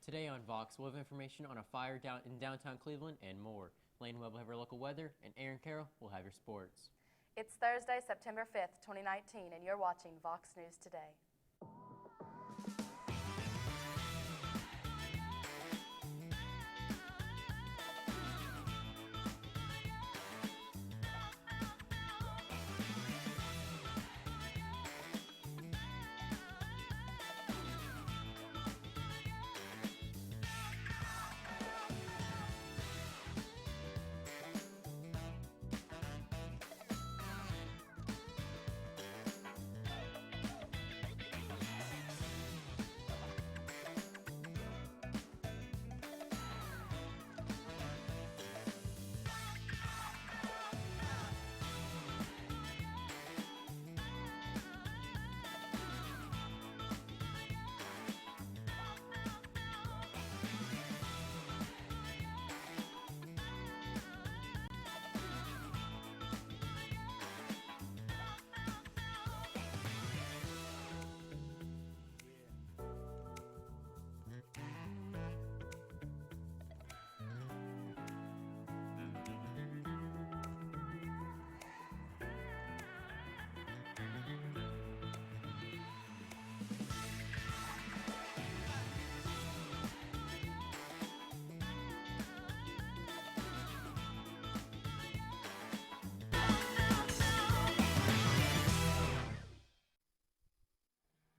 Today on Vox, we'll have information on a fire in downtown Cleveland and more. Lane Webb will have our local weather, and Aaron Carroll will have your sports. It's Thursday, September 5th, 2019, and you're watching Vox News Today.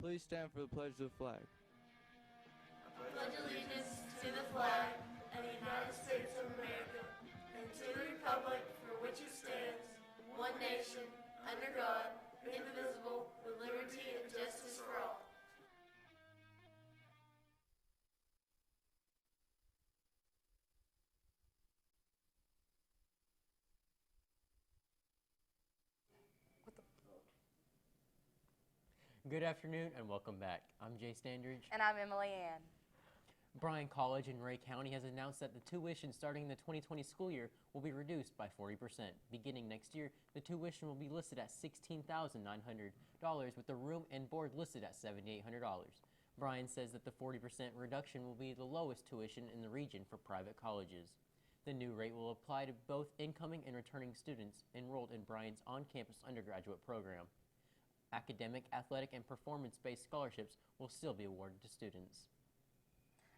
Please stand for the pledge of the flag. I pledge allegiance to the flag of the United States of America and to the republic for which it stands, one nation, under God, indivisible, with liberty and justice for all. Good afternoon and welcome back. I'm Jay Standridge. And I'm Emily Ann. Bryan College in Ray County has announced that the tuition starting in the 2020 school year will be reduced by 40%. Beginning next year, the tuition will be listed at $16,900 with the room and board listed at $7,800. Bryan says that the 40% reduction will be the lowest tuition in the region for private colleges. The new rate will apply to both incoming and returning students enrolled in Bryan's on-campus undergraduate program. Academic, athletic, and performance-based scholarships will still be awarded to students.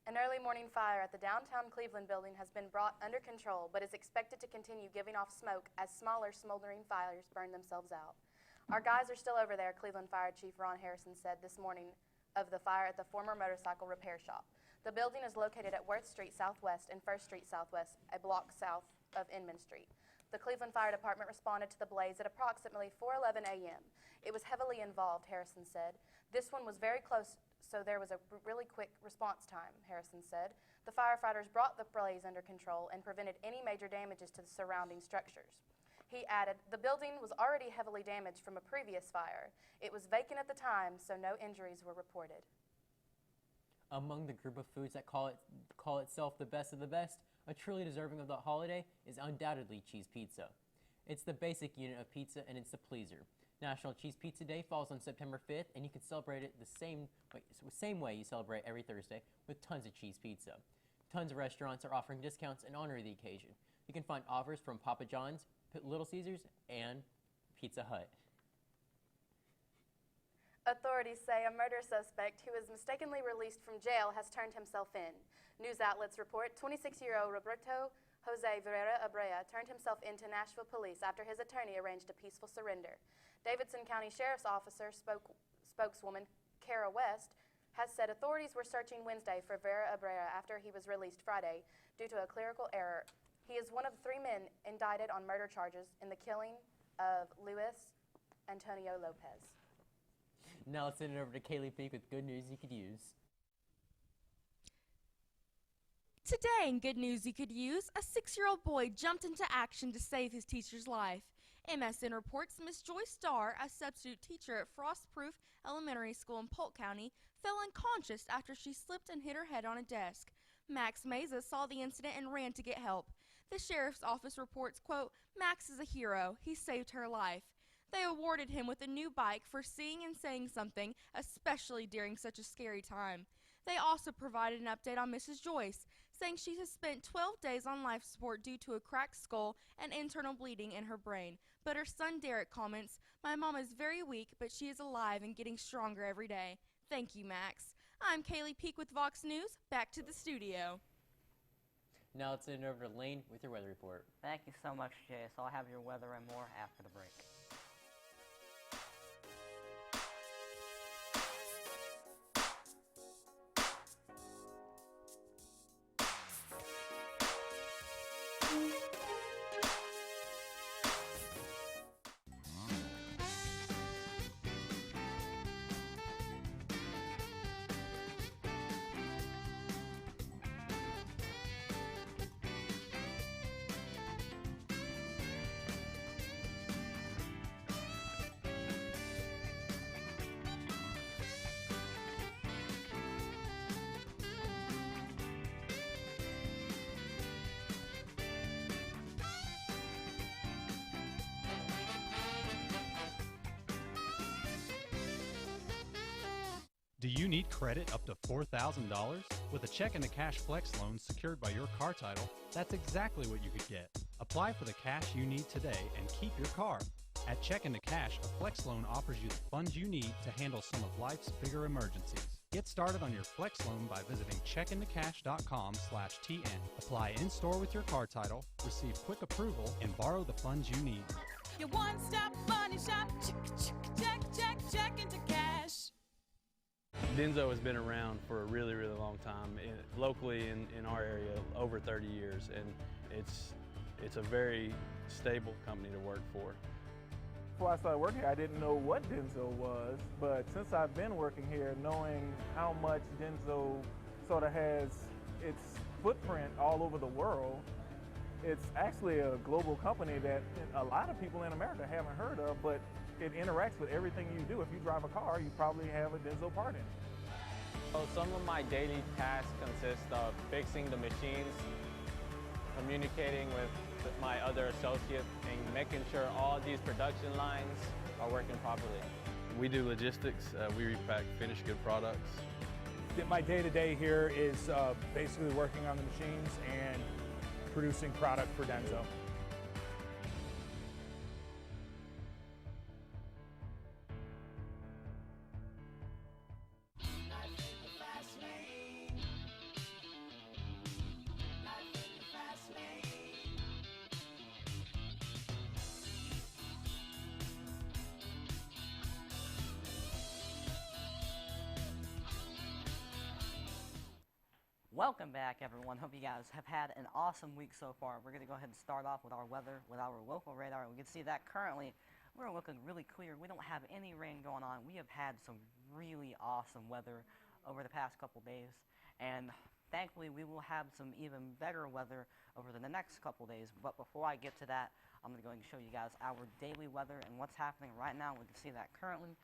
An early morning fire at the downtown Cleveland building has been brought under control, but is expected to continue giving off smoke as smaller smoldering fires burn themselves out. Our guys are still over there, Cleveland Fire Chief Ron Harrison said this morning of the fire at the former motorcycle repair shop. The building is located at Worth Street Southwest and 1st Street Southwest, a block south of Inman Street. The Cleveland Fire Department responded to the blaze at approximately 4:11 a.m. It was heavily involved, Harrison said. This one was very close, so there was a really quick response time, Harrison said. The firefighters brought the blaze under control and prevented any major damages to the surrounding structures. He added, the building was already heavily damaged from a previous fire. It was vacant at the time, so no injuries were reported. Among the group of foods that call itself the best of the best, a truly deserving of the holiday is undoubtedly cheese pizza. It's the basic unit of pizza and it's the pleaser. National Cheese Pizza Day falls on September 5th, and you can celebrate it the same way you celebrate every Thursday with tons of cheese pizza. Tons of restaurants are offering discounts in honor of the occasion. You can find offers from Papa John's, Little Caesars, and Pizza Hut. Authorities say a murder suspect who was mistakenly released from jail has turned himself in. News outlets report 26-year-old Roberto Jose Vera Abrea turned himself into Nashville police after his attorney arranged a peaceful surrender. Davidson County Sheriff's Officer spokeswoman Kara West has said authorities were searching Wednesday for Vera Abrea after he was released Friday due to a clerical error. He is one of 3 men indicted on murder charges in the killing of Luis Antonio Lopez. Now let's send it over to Kaylee Peak with good news you could use. Today in Good News You Could Use, a 6-year-old boy jumped into action to save his teacher's life. MSN reports Miss Joy Starr, a substitute teacher at Frostproof Elementary School in Polk County, fell unconscious after she slipped and hit her head on a desk. Max Meza saw the incident and ran to get help. The sheriff's office reports, quote, Max is a hero. He saved her life. They awarded him with a new bike for seeing and saying something, especially during such a scary time. They also provided an update on Mrs. Joyce, saying she has spent 12 days on life support due to a cracked skull and internal bleeding in her brain. But her son Derek comments, "My mom is very weak, but she is alive and getting stronger every day." Thank you, Max. I'm Kaylee Peak with Vox News. Back to the studio. Now let's send it over to Lane with your weather report. Thank you so much, Jay. So I'll have your weather and more after the break. Do you need credit up to $4,000? With a check and a cash flex loan secured by your car title, that's exactly what you could get. Apply for the cash you need today and keep your car. At Check into Cash, a flex loan offers you the funds you need to handle some of life's bigger emergencies. Get started on your flex loan by visiting checkintocash.com/TN. Apply in-store with your car title, receive quick approval, and borrow the funds you need. Your one-stop money shop, check into cash. Denso has been around for a really, really long time, locally in our area, over 30 years, and it's a very stable company to work for. Before I started working here, I didn't know what Denso was, but since I've been working here, knowing how much Denso sort of has its footprint all over the world, it's actually a global company that a lot of people in America haven't heard of, but it interacts with everything you do. If you drive a car, you probably have a Denso part in it. So some of my daily tasks consist of fixing the machines, communicating with my other associates, and making sure all these production lines are working properly. We do logistics. We repack finished good products. My day-to-day here is basically working on the machines and producing product for Denso. Welcome back, everyone. Hope you guys have had an awesome week so far. We're going to go ahead and start off with our weather, with our local radar. We can see that currently we're looking really clear. We don't have any rain going on. We have had some really awesome weather over the past couple days, and thankfully we will have some even better weather over the next couple days. But before I get to that, I'm going to go ahead and show you guys our daily weather and what's happening right now. We can see that currently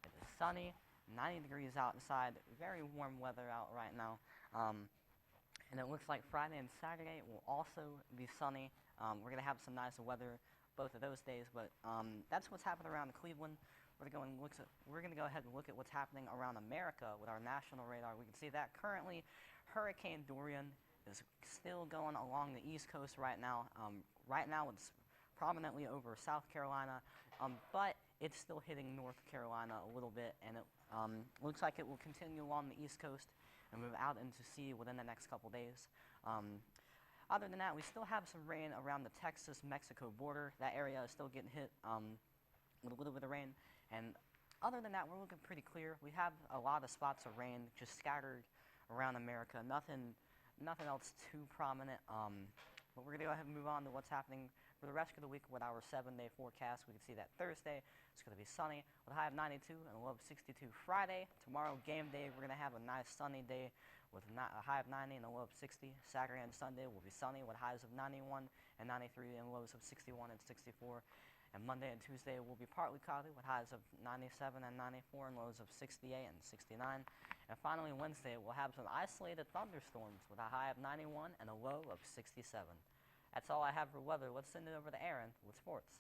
it is sunny, 90 degrees outside, very warm weather out right now. And it looks like Friday and Saturday will also be sunny. We're going to have some nice weather both of those days, but that's what's happening around Cleveland. We're going to go ahead and look at what's happening around America with our national radar. We can see that currently Hurricane Dorian is still going along the East Coast right now. Right now it's prominently over South Carolina, but it's still hitting North Carolina a little bit, and it looks like it will continue along the East Coast and move out into sea within the next couple days. Other than that, we still have some rain around the Texas-Mexico border. That area is still getting hit with a little bit of rain. And other than that, we're looking pretty clear. We have a lot of spots of rain just scattered around America. Nothing else too prominent. But we're going to go ahead and move on to what's happening for the rest of the week with our 7-day forecast. We can see that Thursday it's going to be sunny with a high of 92 and a low of 62. Friday, tomorrow game day, we're going to have a nice sunny day with a high of 90 and a low of 60. Saturday and Sunday will be sunny with highs of 91 and 93 and lows of 61 and 64. And Monday and Tuesday will be partly cloudy with highs of 97 and 94 and lows of 68 and 69. And finally, Wednesday, we'll have some isolated thunderstorms with a high of 91 and a low of 67. That's all I have for weather. Let's send it over to Aaron with sports.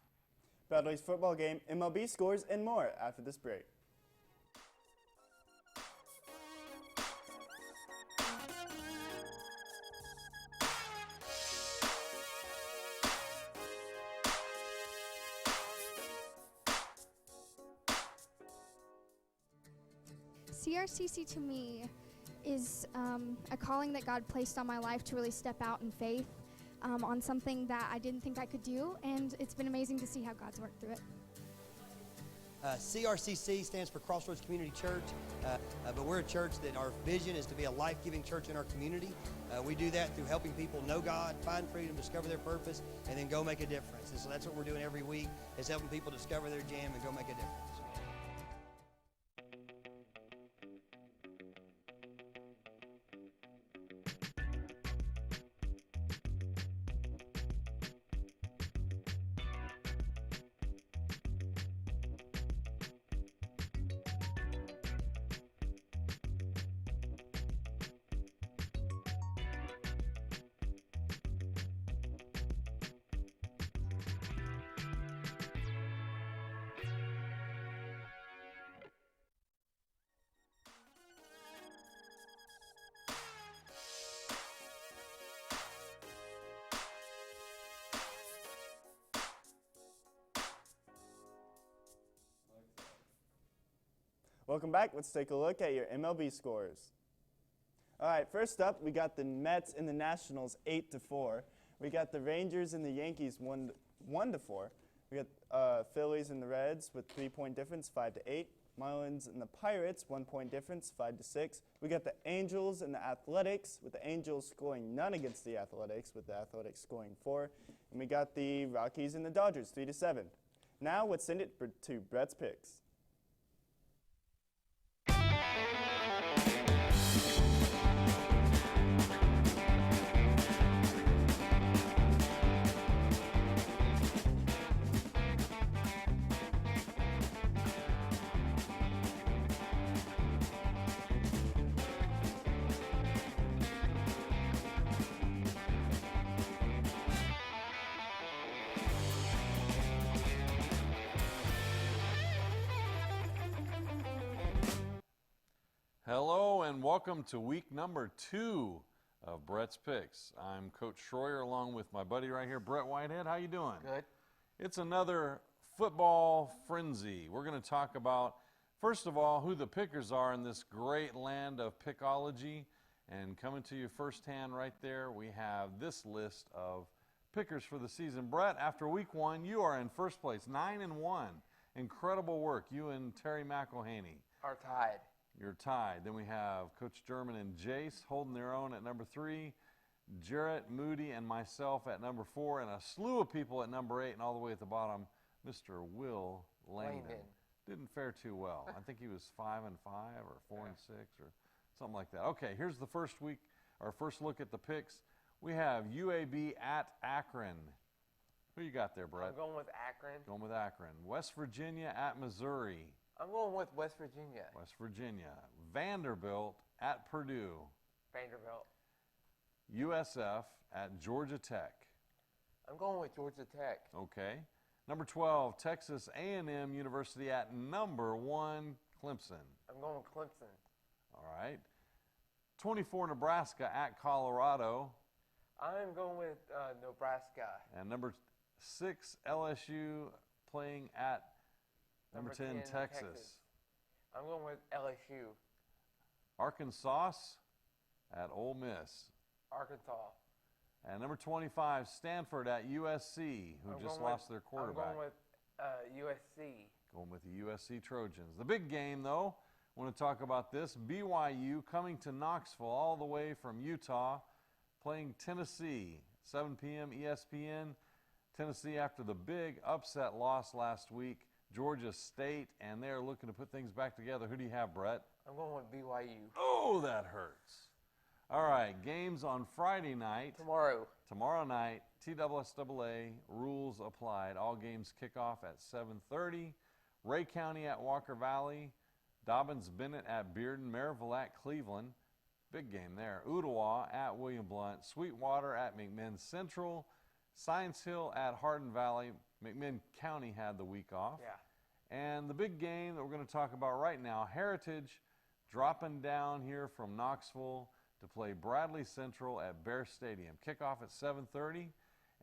Bradley's football game, MLB scores, and more after this break. CRCC to me is a calling that God placed on my life to really step out in faith on something that I didn't think I could do, and it's been amazing to see how God's worked through it. CRCC stands for Crossroads Community Church, but we're a church that our vision is to be a life-giving church in our community. We do that through helping people know God, find freedom, discover their purpose, and then go make a difference. And so that's what we're doing every week, is helping people discover their jam and go make a difference. Welcome back. Let's take a look at your MLB scores. All right, first up, we got the Mets and the Nationals 8-4. We got the Rangers and the Yankees 1-4. We got Phillies and the Reds with 3-point difference, 5-8. Marlins and the Pirates, 1-point difference, 5-6. We got the Angels and the Athletics, with the Angels scoring none against the Athletics, with the Athletics scoring 4. And we got the Rockies and the Dodgers, 3-7. Now let's send it to Brett's picks. Hello and welcome to week number 2 of Brett's Picks. I'm Coach Shroyer along with my buddy right here, Brett Whitehead. How you doing? Good. It's another football frenzy. We're going to talk about, first of all, who the pickers are in this great land of pickology. And coming to you firsthand right there, we have this list of pickers for the season. Brett, after week 1, you are in first place, 9-1. Incredible work, you and Terry McElhaney. Are tied. You're tied. Then we have Coach German and Jace holding their own at number 3, Jarrett, Moody, and myself at number 4, and a slew of people at number 8, and all the way at the bottom, Mr. Will Langdon. Didn't fare too well. I think he was 5-5 or 4-6 or something like that. Okay, here's the first week, our first look at the picks. We have UAB at Akron. Who you got there, Brett? I'm going with Akron. Going with Akron. West Virginia at Missouri. I'm going with West Virginia. West Virginia. Vanderbilt at Purdue. Vanderbilt. USF at Georgia Tech. I'm going with Georgia Tech. Okay. Number 12, Texas A&M University at number 1, Clemson. I'm going with Clemson. All right. 24, Nebraska at Colorado. I'm going with Nebraska. And number 6, LSU playing at number 10, Texas. I'm going with LSU. Arkansas at Ole Miss. Arkansas. And number 25, Stanford at USC, who just lost their quarterback. I'm going with USC. Going with the USC Trojans. The big game, though, I want to talk about this. BYU coming to Knoxville all the way from Utah, playing Tennessee. 7 p.m. ESPN. Tennessee after the big upset loss last week. Georgia State, and they're looking to put things back together. Who do you have, Brett? I'm going with BYU. Oh, that hurts. All right, games on Friday night. Tomorrow night, TSSAA rules applied. All games kick off at 7:30. Ray County at Walker Valley. Dobbins-Bennett at Bearden. Maryville at Cleveland. Big game there. Ottawa at William Blount. Sweetwater at McMinn Central. Science Hill at Hardin Valley. McMinn County had the week off. Yeah. And the big game that we're going to talk about right now, Heritage dropping down here from Knoxville to play Bradley Central at Bear Stadium. Kickoff at 7:30,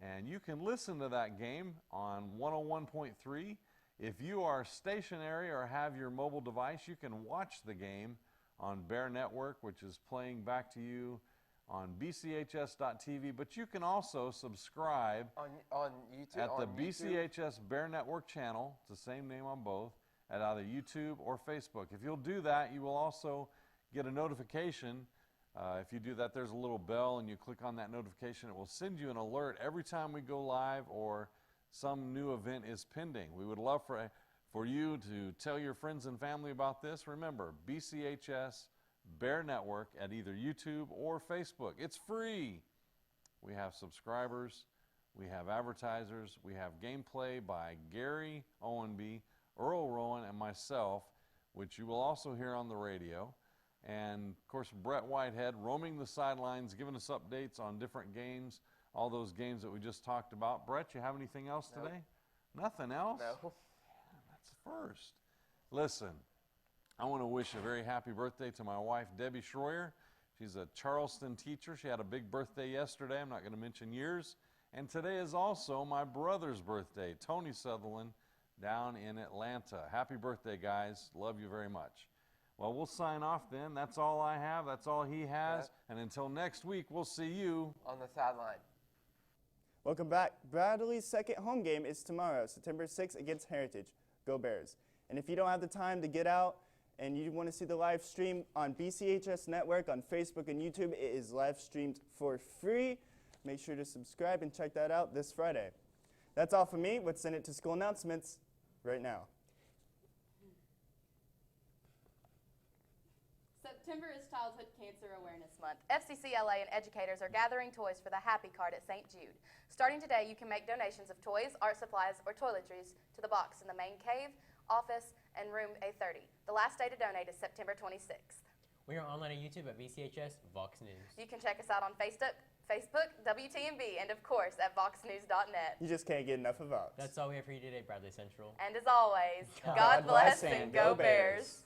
and you can listen to that game on 101.3. If you are stationary or have your mobile device, you can watch the game on Bear Network, which is playing back to you on BCHS.TV, but you can also subscribe on YouTube at the YouTube. BCHS Bear Network channel. It's the same name on both, at either YouTube or Facebook. If you'll do that, you will also get a notification. If you do that, there's a little bell, and you click on that notification. It will send you an alert every time we go live or some new event is pending. We would love for you to tell your friends and family about this. Remember, BCHS Bear Network at either YouTube or Facebook. It's free. We have subscribers, we have advertisers, we have gameplay by Gary Owenby, Earl Rowan, and myself, which you will also hear on the radio. And of course, Brett Whitehead roaming the sidelines, giving us updates on different games, all those games that we just talked about. Brett, you have anything else today? Nothing else? No. That's first. Listen, I want to wish a very happy birthday to my wife, Debbie Shroyer. She's a Charleston teacher. She had a big birthday yesterday. I'm not going to mention yours. And today is also my brother's birthday, Tony Sutherland, down in Atlanta. Happy birthday, guys. Love you very much. Well, we'll sign off then. That's all I have. That's all he has. And until next week, we'll see you on the sideline. Welcome back. Bradley's second home game is tomorrow, September 6th against Heritage. Go Bears. And if you don't have the time to get out and you want to see the live stream on BCHS Network, on Facebook and YouTube, it is live streamed for free. Make sure to subscribe and check that out this Friday. That's all for me. Let's send it to school announcements right now. September is Childhood Cancer Awareness Month. FCCLA and educators are gathering toys for the Happy Card at St. Jude. Starting today, you can make donations of toys, art supplies, or toiletries to the box in the main cave, office, and room A30. The last day to donate is September 26th. We are online on YouTube at BCHS VOX News. You can check us out on Facebook, WTMB, and of course at voxnews.net. You just can't get enough of Vox. That's all we have for you today, Bradley Central. And as always, God bless and go Bears.